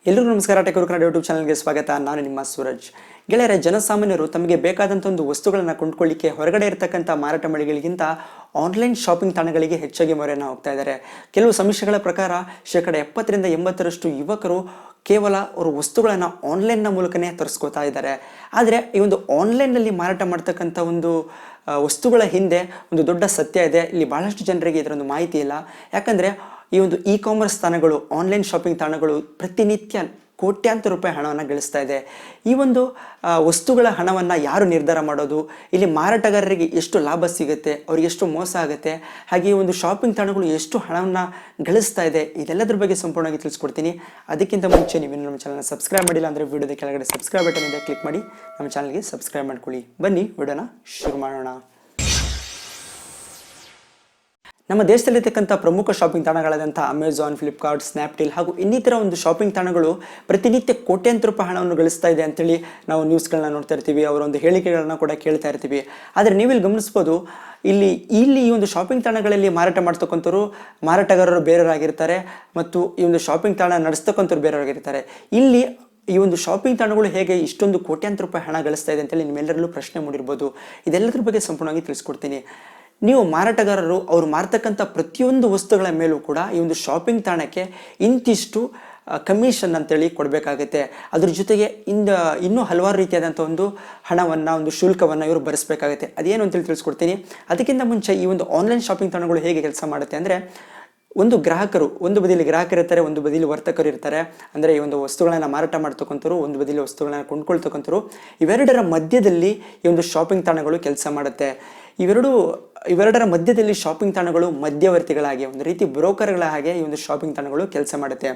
ಎಲ್ಲರಿಗೂ ನಮಸ್ಕಾರ. Tech Kannada YouTube ಚಾನಲ್ಗೆ ಸ್ವಾಗತ. ನಾನು ನಿಮ್ಮ ಸೂರಜ್. ಗೆಳೆಯರೆ, ಜನಸಾಮಾನ್ಯರು ತಮಗೆ ಬೇಕಾದಂಥ ಒಂದು ವಸ್ತುಗಳನ್ನು ಕೊಂಡ್ಕೊಳ್ಳಿಕ್ಕೆ ಹೊರಗಡೆ ಇರತಕ್ಕಂಥ ಮಾರಾಟ ಮಳಿಗೆಗಳಿಗಿಂತ ಆನ್ಲೈನ್ ಶಾಪಿಂಗ್ ತಾಣಗಳಿಗೆ ಹೆಚ್ಚಾಗಿ ಮೊರೆಯನ್ನು ಹೋಗ್ತಾ ಇದ್ದಾರೆ. ಕೆಲವು ಸಮೀಕ್ಷೆಗಳ ಪ್ರಕಾರ 70% ಯುವಕರು ಕೇವಲ ಅವರು ವಸ್ತುಗಳನ್ನು ಆನ್ಲೈನ್ನ ಮೂಲಕನೇ ತರಿಸ್ಕೋತಾ ಇದ್ದಾರೆ. ಆದರೆ ಈ ಒಂದು ಆನ್ಲೈನ್ನಲ್ಲಿ ಮಾರಾಟ ಮಾಡ್ತಕ್ಕಂಥ ಒಂದು ವಸ್ತುಗಳ ಹಿಂದೆ ಒಂದು ದೊಡ್ಡ ಸತ್ಯ ಇದೆ. ಇಲ್ಲಿ ಭಾಳಷ್ಟು ಜನರಿಗೆ ಇದರೊಂದು ಮಾಹಿತಿ ಇಲ್ಲ. ಯಾಕಂದರೆ ಈ ಒಂದು ಕಾಮರ್ಸ್ ತಾಣಗಳು, ಆನ್ಲೈನ್ ಶಾಪಿಂಗ್ ತಾಣಗಳು ಪ್ರತಿನಿತ್ಯ ಕೋಟ್ಯಾಂತರ ರೂಪಾಯಿ ಹಣವನ್ನು ಗಳಿಸ್ತಾ ಇದೆ. ಈ ಒಂದು ವಸ್ತುಗಳ ಹಣವನ್ನು ಯಾರು ನಿರ್ಧಾರ ಮಾಡೋದು, ಇಲ್ಲಿ ಮಾರಾಟಗಾರರಿಗೆ ಎಷ್ಟು ಲಾಭ ಸಿಗುತ್ತೆ, ಅವ್ರಿಗೆ ಎಷ್ಟು ಮೋಸ ಆಗುತ್ತೆ, ಹಾಗೆ ಈ ಒಂದು ಶಾಪಿಂಗ್ ತಾಣಗಳು ಎಷ್ಟು ಹಣವನ್ನು ಗಳಿಸ್ತಾ ಇದೆ, ಇದೆಲ್ಲದ್ರ ಬಗ್ಗೆ ಸಂಪೂರ್ಣವಾಗಿ ತಿಳಿಸ್ಕೊಡ್ತೀನಿ. ಅದಕ್ಕಿಂತ ಮುಂಚೆ ನೀವು ನಮ್ಮ ಚಾನಲ್ನ ಸಬ್ಸ್ಕ್ರೈಬ್ ಮಾಡಿಲ್ಲ ಅಂದರೆ ವಿಡಿಯೋದ ಕೆಳಗಡೆ ಸಬ್ಸ್ಕ್ರೈಬ್ ಬಟನ್ ಇದೆ, ಕ್ಲಿಕ್ ಮಾಡಿ ನಮ್ಮ ಚಾನಲ್ಗೆ ಸಬ್ಸ್ಕ್ರೈಬ್ ಮಾಡ್ಕೊಳ್ಳಿ. ಬನ್ನಿ ವಿಡಿಯೋನ ಶುರು ಮಾಡೋಣ. ನಮ್ಮ ದೇಶದಲ್ಲಿರ್ತಕ್ಕಂಥ ಪ್ರಮುಖ ಶಾಪಿಂಗ್ ತಾಣಗಳಾದಂಥ ಅಮೆಝಾನ್, ಫ್ಲಿಪ್ಕಾರ್ಟ್, ಸ್ನ್ಯಾಪ್ಡೀಲ್ ಹಾಗೂ ಇನ್ನಿತರ ಒಂದು ಶಾಪಿಂಗ್ ತಾಣಗಳು ಪ್ರತಿನಿತ್ಯ ಕೋಟ್ಯಾಂತರ ರೂಪಾಯಿ ಹಣವನ್ನು ಗಳಿಸ್ತಾ ಇದೆ ಅಂತೇಳಿ ನಾವು ನ್ಯೂಸ್ಗಳನ್ನ ನೋಡ್ತಾ ಇರ್ತೀವಿ, ಅವರ ಒಂದು ಹೇಳಿಕೆಗಳನ್ನ ಕೂಡ ಕೇಳ್ತಾ ಇರ್ತೀವಿ. ಆದರೆ ನೀವಿಲ್ಲಿ ಗಮನಿಸ್ಬೋದು, ಇಲ್ಲಿ ಈ ಒಂದು ಶಾಪಿಂಗ್ ತಾಣಗಳಲ್ಲಿ ಮಾರಾಟ ಮಾಡ್ತಕ್ಕಂಥವ್ರು ಮಾರಾಟಗಾರರು ಬೇರೆಯವರಾಗಿರ್ತಾರೆ ಮತ್ತು ಈ ಒಂದು ಶಾಪಿಂಗ್ ತಾಣ ನಡೆಸ್ತಕ್ಕಂಥವ್ರು ಬೇರೆಯವರಾಗಿರ್ತಾರೆ. ಇಲ್ಲಿ ಈ ಒಂದು ಶಾಪಿಂಗ್ ತಾಣಗಳು ಹೇಗೆ ಇಷ್ಟೊಂದು ಕೋಟ್ಯಾಂತರ ರೂಪಾಯಿ ಹಣ ಗಳಿಸ್ತಾ ಇದೆ ಅಂತೇಳಿ ನಿಮ್ಮೆಲ್ಲರಲ್ಲೂ ಪ್ರಶ್ನೆ ಮೂಡಿರ್ಬೋದು. ಇದೆಲ್ಲದ್ರ ಬಗ್ಗೆ ಸಂಪೂರ್ಣವಾಗಿ ತಿಳಿಸ್ಕೊಡ್ತೀನಿ. ನೀವು ಮಾರಾಟಗಾರರು ಅವರು ಮಾರ್ತಕ್ಕಂಥ ಪ್ರತಿಯೊಂದು ವಸ್ತುಗಳ ಮೇಲೂ ಕೂಡ ಈ ಒಂದು ಶಾಪಿಂಗ್ ತಾಣಕ್ಕೆ ಇಂತಿಷ್ಟು ಕಮಿಷನ್ ಅಂತೇಳಿ ಕೊಡಬೇಕಾಗುತ್ತೆ. ಅದ್ರ ಜೊತೆಗೆ ಇನ್ನೂ ಹಲವಾರು ರೀತಿಯಾದಂಥ ಒಂದು ಹಣವನ್ನು, ಒಂದು ಶುಲ್ಕವನ್ನು ಇವರು ಭರಿಸಬೇಕಾಗುತ್ತೆ. ಅದೇನು ಅಂತೇಳಿ ತಿಳಿಸ್ಕೊಡ್ತೀನಿ. ಅದಕ್ಕಿಂತ ಮುಂಚೆ ಈ ಒಂದು ಆನ್ಲೈನ್ ಶಾಪಿಂಗ್ ತಾಣಗಳು ಹೇಗೆ ಕೆಲಸ ಮಾಡುತ್ತೆ ಅಂದರೆ, ಒಂದು ಬದಿಯಲ್ಲಿ ಗ್ರಾಹಕರು ಇರ್ತಾರೆ, ಒಂದು ಬದಿಯಲ್ಲಿ ವರ್ತಕರು ಇರ್ತಾರೆ. ಅಂದರೆ ಈ ಒಂದು ವಸ್ತುಗಳನ್ನು ಮಾರಾಟ ಮಾಡ್ತಕ್ಕಂಥವ್ರು, ಒಂದು ಬದಿಯಲ್ಲಿ ವಸ್ತುಗಳನ್ನು ಕೊಂಡ್ಕೊಳ್ತಕ್ಕಂಥವ್ರು. ಇವೆರಡರ ಮಧ್ಯದಲ್ಲಿ ಈ ಒಂದು ಶಾಪಿಂಗ್ ತಾಣಗಳು ಕೆಲಸ ಮಾಡುತ್ತೆ. ಇವೆರಡರ ಮಧ್ಯದಲ್ಲಿ ಶಾಪಿಂಗ್ ತಾಣಗಳು ಮಧ್ಯವರ್ತಿಗಳಾಗಿ, ಒಂದು ರೀತಿ ಬ್ರೋಕರ್ಗಳ ಹಾಗೆ ಈ ಒಂದು ಶಾಪಿಂಗ್ ತಾಣಗಳು ಕೆಲಸ ಮಾಡುತ್ತೆ.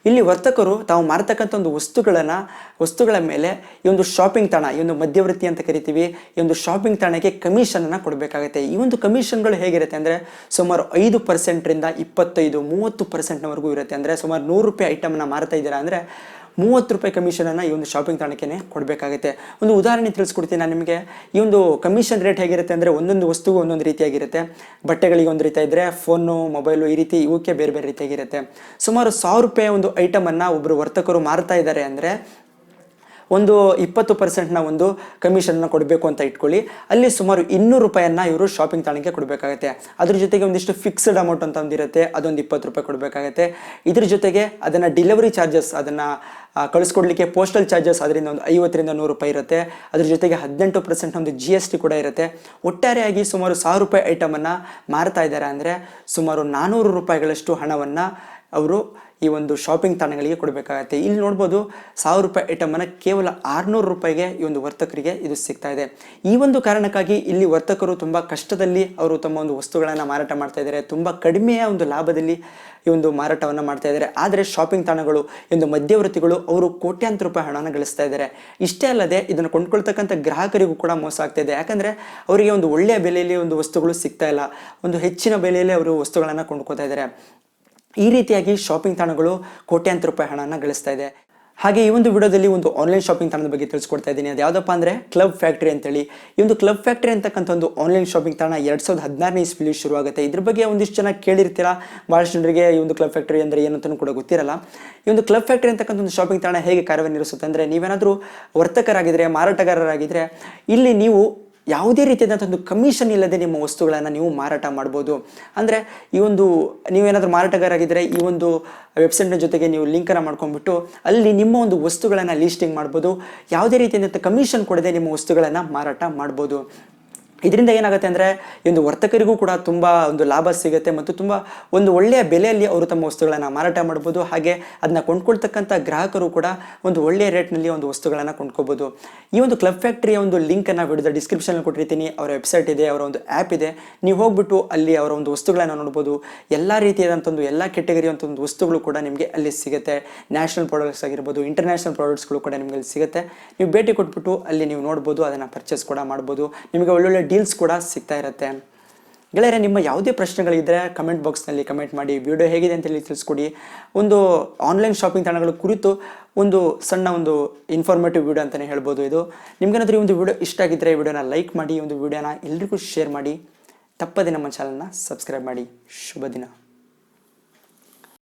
ಇಲ್ಲಿ ವರ್ತಕರು ತಾವು ಮಾರತಕ್ಕಂಥ ಒಂದು ವಸ್ತುಗಳ ಮೇಲೆ ಈ ಒಂದು ಶಾಪಿಂಗ್ ತಾಣ, ಈ ಒಂದು ಮಧ್ಯವರ್ತಿ ಅಂತ ಕರಿತೀವಿ, ಈ ಒಂದು ಶಾಪಿಂಗ್ ತಾಣಕ್ಕೆ ಕಮಿಷನನ್ನು ಕೊಡಬೇಕಾಗುತ್ತೆ. ಈ ಒಂದು ಕಮಿಷನ್ಗಳು ಹೇಗಿರುತ್ತೆ ಅಂದರೆ, ಸುಮಾರು 5%ರಿಂದ 25-30%ವರೆಗೂ ಇರುತ್ತೆ. ಅಂದರೆ ಸುಮಾರು 100 ರೂಪಾಯಿ ಐಟಮ್ನ ಮಾರ್ತಾ ಇದ್ದೀರಾ ಅಂದರೆ 30 ರೂಪಾಯಿ ಕಮಿಷನನ್ನು ಈ ಒಂದು ಶಾಪಿಂಗ್ ತಾಣಕ್ಕೆ ಕೊಡಬೇಕಾಗುತ್ತೆ. ಒಂದು ಉದಾಹರಣೆ ತಿಳಿಸ್ಕೊಡ್ತೀನಿ ನಾನು ನಿಮಗೆ. ಈ ಒಂದು ಕಮಿಷನ್ ರೇಟ್ ಹೇಗಿರುತ್ತೆ ಅಂದರೆ, ಒಂದೊಂದು ವಸ್ತುಗೂ ಒಂದೊಂದು ರೀತಿಯಾಗಿರುತ್ತೆ. ಬಟ್ಟೆಗಳಿಗೆ ಒಂದು ರೀತಿ ಇದ್ದರೆ, ಫೋನು, ಮೊಬೈಲು, ಈ ರೀತಿ ಇವಕ್ಕೆ ಬೇರೆ ಬೇರೆ ರೀತಿಯಾಗಿರುತ್ತೆ. ಸುಮಾರು 1000 ರೂಪಾಯಿ ಒಂದು ಐಟಮನ್ನು ಒಬ್ಬರು ವರ್ತಕರು ಮಾರ್ತಾ ಇದ್ದಾರೆ ಅಂದರೆ ಒಂದು 20%ನ ಒಂದು ಕಮಿಷನ್ನ ಕೊಡಬೇಕು ಅಂತ ಇಟ್ಕೊಳ್ಳಿ. ಅಲ್ಲಿ ಸುಮಾರು 200 ರೂಪಾಯಿಯನ್ನು ಇವರು ಶಾಪಿಂಗ್ ತಾಣಕ್ಕೆ ಕೊಡಬೇಕಾಗುತ್ತೆ. ಅದ್ರ ಜೊತೆಗೆ ಒಂದಿಷ್ಟು ಫಿಕ್ಸ್ಡ್ ಅಮೌಂಟ್ ಅಂತ ಒಂದಿರುತ್ತೆ, ಅದೊಂದು 20 ರೂಪಾಯಿ ಕೊಡಬೇಕಾಗುತ್ತೆ. ಇದ್ರ ಜೊತೆಗೆ ಅದನ್ನು ಡೆಲಿವರಿ ಚಾರ್ಜಸ್, ಅದನ್ನು ಕಳಿಸ್ಕೊಡ್ಲಿಕ್ಕೆ ಪೋಸ್ಟಲ್ ಚಾರ್ಜಸ್, ಅದರಿಂದ ಒಂದು 50ರಿಂದ 100 ರೂಪಾಯಿ ಇರುತ್ತೆ. ಅದ್ರ ಜೊತೆಗೆ 18% ಒಂದು GST ಕೂಡ ಇರುತ್ತೆ. ಒಟ್ಟಾರೆಯಾಗಿ ಸುಮಾರು 1000 ರೂಪಾಯಿ ಐಟಮನ್ನು ಮಾರ್ತಾ ಇದ್ದಾರೆ ಅಂದರೆ ಸುಮಾರು 400 ರೂಪಾಯಿಗಳಷ್ಟು ಹಣವನ್ನು ಅವರು ಈ ಒಂದು ಶಾಪಿಂಗ್ ತಾಣಗಳಿಗೆ ಕೊಡಬೇಕಾಗತ್ತೆ. ಇಲ್ಲಿ ನೋಡ್ಬೋದು, 1000 ರೂಪಾಯಿ ಐಟಮನ್ನು ಕೇವಲ 600 ರೂಪಾಯಿಗೆ ಈ ಒಂದು ವರ್ತಕರಿಗೆ ಇದು ಸಿಗ್ತಾ ಇದೆ. ಈ ಒಂದು ಕಾರಣಕ್ಕಾಗಿ ಇಲ್ಲಿ ವರ್ತಕರು ತುಂಬ ಕಷ್ಟದಲ್ಲಿ ಅವರು ತಮ್ಮ ಒಂದು ವಸ್ತುಗಳನ್ನು ಮಾರಾಟ ಮಾಡ್ತಾ ಇದ್ದಾರೆ. ತುಂಬ ಕಡಿಮೆಯ ಒಂದು ಲಾಭದಲ್ಲಿ ಈ ಒಂದು ಮಾರಾಟವನ್ನು ಮಾಡ್ತಾ ಇದ್ದಾರೆ. ಆದರೆ ಶಾಪಿಂಗ್ ತಾಣಗಳು, ಈ ಒಂದು ಮಧ್ಯವರ್ತಿಗಳು, ಅವರು ಕೋಟ್ಯಾಂತರ ರೂಪಾಯಿ ಹಣವನ್ನು ಗಳಿಸ್ತಾ ಇದ್ದಾರೆ. ಇಷ್ಟೇ ಅಲ್ಲದೆ ಇದನ್ನು ಕೊಂಡ್ಕೊಳ್ತಕ್ಕಂಥ ಗ್ರಾಹಕರಿಗೂ ಕೂಡ ಮೋಸ ಆಗ್ತಾ ಇದೆ. ಯಾಕಂದರೆ ಅವರಿಗೆ ಒಂದು ಒಳ್ಳೆಯ ಬೆಲೆಯಲ್ಲಿ ಒಂದು ವಸ್ತುಗಳು ಸಿಗ್ತಾ ಇಲ್ಲ, ಒಂದು ಹೆಚ್ಚಿನ ಬೆಲೆಯಲ್ಲಿ ಅವರು ವಸ್ತುಗಳನ್ನು ಕೊಂಡ್ಕೊತಾ ಇದ್ದಾರೆ. ಈ ರೀತಿಯಾಗಿ ಶಾಪಿಂಗ್ ತಾಣಗಳು ಕೋಟ್ಯಾಂತರ ರೂಪಾಯಿ ಹಣವನ್ನು ಗಳಿಸ್ತಾ ಇದೆ. ಹಾಗೆ ಈ ಒಂದು ವಿಡಿಯೋದಲ್ಲಿ ಒಂದು ಆನ್ಲೈನ್ ಶಾಪಿಂಗ್ ತಾಣದ ಬಗ್ಗೆ ತಿಳಿಸ್ಕೊಡ್ತಾ ಇದ್ದೀನಿ. ಅದು ಯಾವುದಪ್ಪ ಅಂದರೆ ಕ್ಲಬ್ ಫ್ಯಾಕ್ಟ್ರಿ ಅಂತೇಳಿ. ಈ ಒಂದು ಕ್ಲಬ್ ಫ್ಯಾಕ್ಟ್ರಿ ಅಂತಕ್ಕಂಥ ಒಂದು ಆನ್ಲೈನ್ ಶಾಪಿಂಗ್ ತಾಣ 2016ನೇ ಇಸ್ವಿಲಿ ಶುರುವಾಗುತ್ತೆ. ಇದ್ರ ಬಗ್ಗೆ ಒಂದಿಷ್ಟು ಜನ ಕೇಳಿರ್ತೀರಾ. ಭಾಳಷ್ಟು ಜನರಿಗೆ ಈ ಒಂದು ಕ್ಲಬ್ ಫ್ಯಾಕ್ಟ್ರಿ ಅಂದರೆ ಏನಂತಲೂ ಕೂಡ ಗೊತ್ತಿರಲ್ಲ. ಈ ಒಂದು ಕ್ಲಬ್ ಫ್ಯಾಕ್ಟ್ರಿ ಅಂತಕ್ಕಂಥ ಒಂದು ಶಾಪಿಂಗ್ ತಾಣ ಹೇಗೆ ಕಾರ್ಯನಿರ್ವಹಿಸುತ್ತೆ ಅಂದರೆ, ನೀವೇನಾದರೂ ವರ್ತಕರಾಗಿದ್ದರೆ, ಮಾರಾಟಗಾರರಾಗಿದ್ದರೆ, ಇಲ್ಲಿ ನೀವು ಯಾವುದೇ ರೀತಿಯಾದಂಥ ಒಂದು ಕಮಿಷನ್ ಇಲ್ಲದೆ ನಿಮ್ಮ ವಸ್ತುಗಳನ್ನು ನೀವು ಮಾರಾಟ ಮಾಡ್ಬೋದು. ಅಂದರೆ ಈ ಒಂದು ನೀವೇನಾದರೂ ಮಾರಾಟಗಾರಾಗಿದ್ದರೆ ಈ ಒಂದು ವೆಬ್ಸೈಟ್ನ ಜೊತೆಗೆ ನೀವು ಲಿಂಕನ್ನು ಮಾಡ್ಕೊಂಡ್ಬಿಟ್ಟು ಅಲ್ಲಿ ನಿಮ್ಮ ಒಂದು ವಸ್ತುಗಳನ್ನು ಲೀಸ್ಟಿಂಗ್ ಮಾಡ್ಬೋದು. ಯಾವುದೇ ರೀತಿಯಾದಂಥ ಕಮಿಷನ್ ಕೊಡದೆ ನಿಮ್ಮ ವಸ್ತುಗಳನ್ನು ಮಾರಾಟ ಮಾಡ್ಬೋದು. ಇದರಿಂದ ಏನಾಗುತ್ತೆ ಅಂದರೆ, ಈ ಒಂದು ವರ್ತಕರಿಗೂ ಕೂಡ ತುಂಬ ಒಂದು ಲಾಭ ಸಿಗುತ್ತೆ ಮತ್ತು ತುಂಬ ಒಂದು ಒಳ್ಳೆಯ ಬೆಲೆಯಲ್ಲಿ ಅವರು ತಮ್ಮ ವಸ್ತುಗಳನ್ನು ಮಾರಾಟ ಮಾಡ್ಬೋದು. ಹಾಗೆ ಅದನ್ನ ಕೊಂಡ್ಕೊಳ್ತಕ್ಕಂಥ ಗ್ರಾಹಕರು ಕೂಡ ಒಂದು ಒಳ್ಳೆಯ ರೇಟ್ನಲ್ಲಿ ಒಂದು ವಸ್ತುಗಳನ್ನು ಕೊಂಡ್ಕೋಬೋದು. ಈ ಒಂದು ಕ್ಲಬ್ ಫ್ಯಾಕ್ಟ್ರಿಯ ಒಂದು ಲಿಂಕನ್ನು ವಿಡಿಯೋದ ಡಿಸ್ಕ್ರಿಪ್ಷನಲ್ಲಿ ಕೊಟ್ಟಿರ್ತೀನಿ. ಅವರ ವೆಬ್ಸೈಟ್ ಇದೆ, ಅವರ ಒಂದು ಆ್ಯಪ್ ಇದೆ. ನೀವು ಹೋಗ್ಬಿಟ್ಟು ಅಲ್ಲಿ ಅವರ ಒಂದು ವಸ್ತುಗಳನ್ನು ನೋಡ್ಬೋದು. ಎಲ್ಲ ರೀತಿಯಾದಂಥ ಎಲ್ಲ ಕೆಟಗರಿ ಅಂತ ಒಂದು ವಸ್ತುಗಳು ಕೂಡ ನಿಮಗೆ ಅಲ್ಲಿ ಸಿಗುತ್ತೆ. ನ್ಯಾಷನಲ್ ಪ್ರಾಡಕ್ಟ್ಸ್ ಆಗಿರ್ಬೋದು, ಇಂಟರ್ನ್ಯಾಷನಲ್ ಪ್ರಾಡಕ್ಟ್ಸ್ಗಳು ಕೂಡ ನಿಮಗೆ ಅಲ್ಲಿ ಸಿಗುತ್ತೆ. ನೀವು ಭೇಟಿ ಕೊಟ್ಬಿಟ್ಟು ಅಲ್ಲಿ ನೀವು ನೋಡ್ಬೋದು, ಅದನ್ನು ಪರ್ಚೇಸ್ ಕೂಡ ಮಾಡ್ಬೋದು. ನಿಮಗೆ ಒಳ್ಳೊಳ್ಳೆ ಡೀಲ್ಸ್ ಕೂಡ ಸಿಗ್ತಾ ಇರುತ್ತೆ. ಗೆಳೆಯರೆ, ನಿಮ್ಮ ಯಾವುದೇ ಪ್ರಶ್ನೆಗಳಿದ್ದರೆ ಕಮೆಂಟ್ ಬಾಕ್ಸ್ನಲ್ಲಿ ಕಮೆಂಟ್ ಮಾಡಿ. ವಿಡಿಯೋ ಹೇಗಿದೆ ಅಂತೇಳಿ ತಿಳಿಸ್ಕೊಡಿ. ಒಂದು ಆನ್ಲೈನ್ ಶಾಪಿಂಗ್ ತಾಣಗಳ ಕುರಿತು ಒಂದು ಸಣ್ಣ ಒಂದು ಇನ್ಫಾರ್ಮೇಟಿವ್ ವಿಡಿಯೋ ಅಂತಲೇ ಹೇಳ್ಬೋದು ಇದು. ನಿಮ್ಗೇನಾದರೂ ಈ ಒಂದು ವಿಡಿಯೋ ಇಷ್ಟ ಆಗಿದ್ದರೆ ಈ ವಿಡಿಯೋನ ಲೈಕ್ ಮಾಡಿ, ಈ ಒಂದು ವಿಡಿಯೋನ ಎಲ್ರಿಗೂ ಶೇರ್ ಮಾಡಿ. ತಪ್ಪದೆ ನಮ್ಮ ಚಾನಲ್ನ ಸಬ್ಸ್ಕ್ರೈಬ್ ಮಾಡಿ. ಶುಭ ದಿನ.